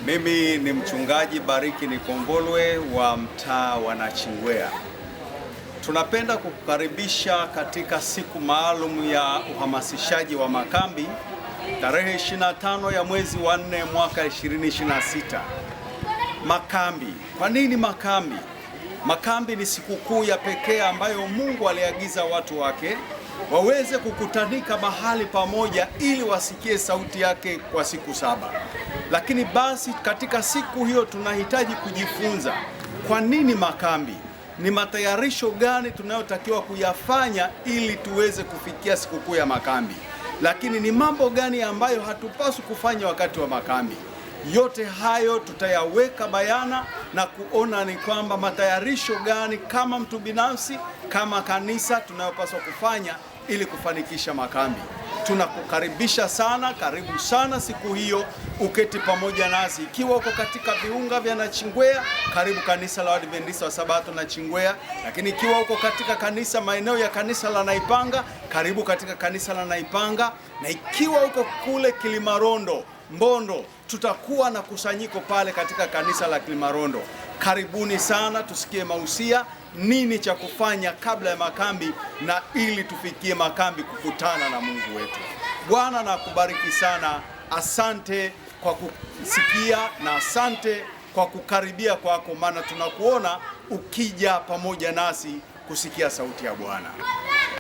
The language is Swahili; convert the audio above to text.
Mimi ni mchungaji Bariki Nikombolwe wa mtaa wa Nachingwea. Tunapenda kukukaribisha katika siku maalum ya uhamasishaji wa makambi tarehe 25 ya mwezi wa 4 mwaka 2026. Makambi. Kwa nini makambi? Makambi ni sikukuu ya pekee ambayo Mungu aliagiza watu wake waweze kukutanika mahali pamoja ili wasikie sauti yake kwa siku 7. Lakini basi katika siku hiyo tunahitaji kujifunza kwa nini makambi? Ni matayarisho gani tunayotakiwa kuyafanya ili tuweze kufikia sikukuu ya makambi? Lakini ni mambo gani ambayo hatupaswi kufanya wakati wa makambi? Yote hayo tutayaweka bayana na kuona ni kwamba matayarisho gani kama mtu binafsi, kama kanisa tunayopaswa kufanya ili kufanikisha makambi. Tunakukaribisha sana, karibu sana siku hiyo, uketi pamoja nasi. Ikiwa uko katika viunga vya Nachingwea, karibu kanisa la Waadventista wa Sabato Nachingwea. Lakini ikiwa uko katika kanisa maeneo ya kanisa la Naipanga, karibu katika kanisa la Naipanga. Na ikiwa uko kule Kilimarondo, Mbondo, tutakuwa na kusanyiko pale katika kanisa la Kilimarondo. Karibuni sana, tusikie mahusia nini cha kufanya kabla ya makambi na ili tufikie makambi kukutana na Mungu wetu. Bwana na kubariki sana. Asante kwa kusikia na asante kwa kukaribia kwako, maana tunakuona ukija pamoja nasi kusikia sauti ya Bwana.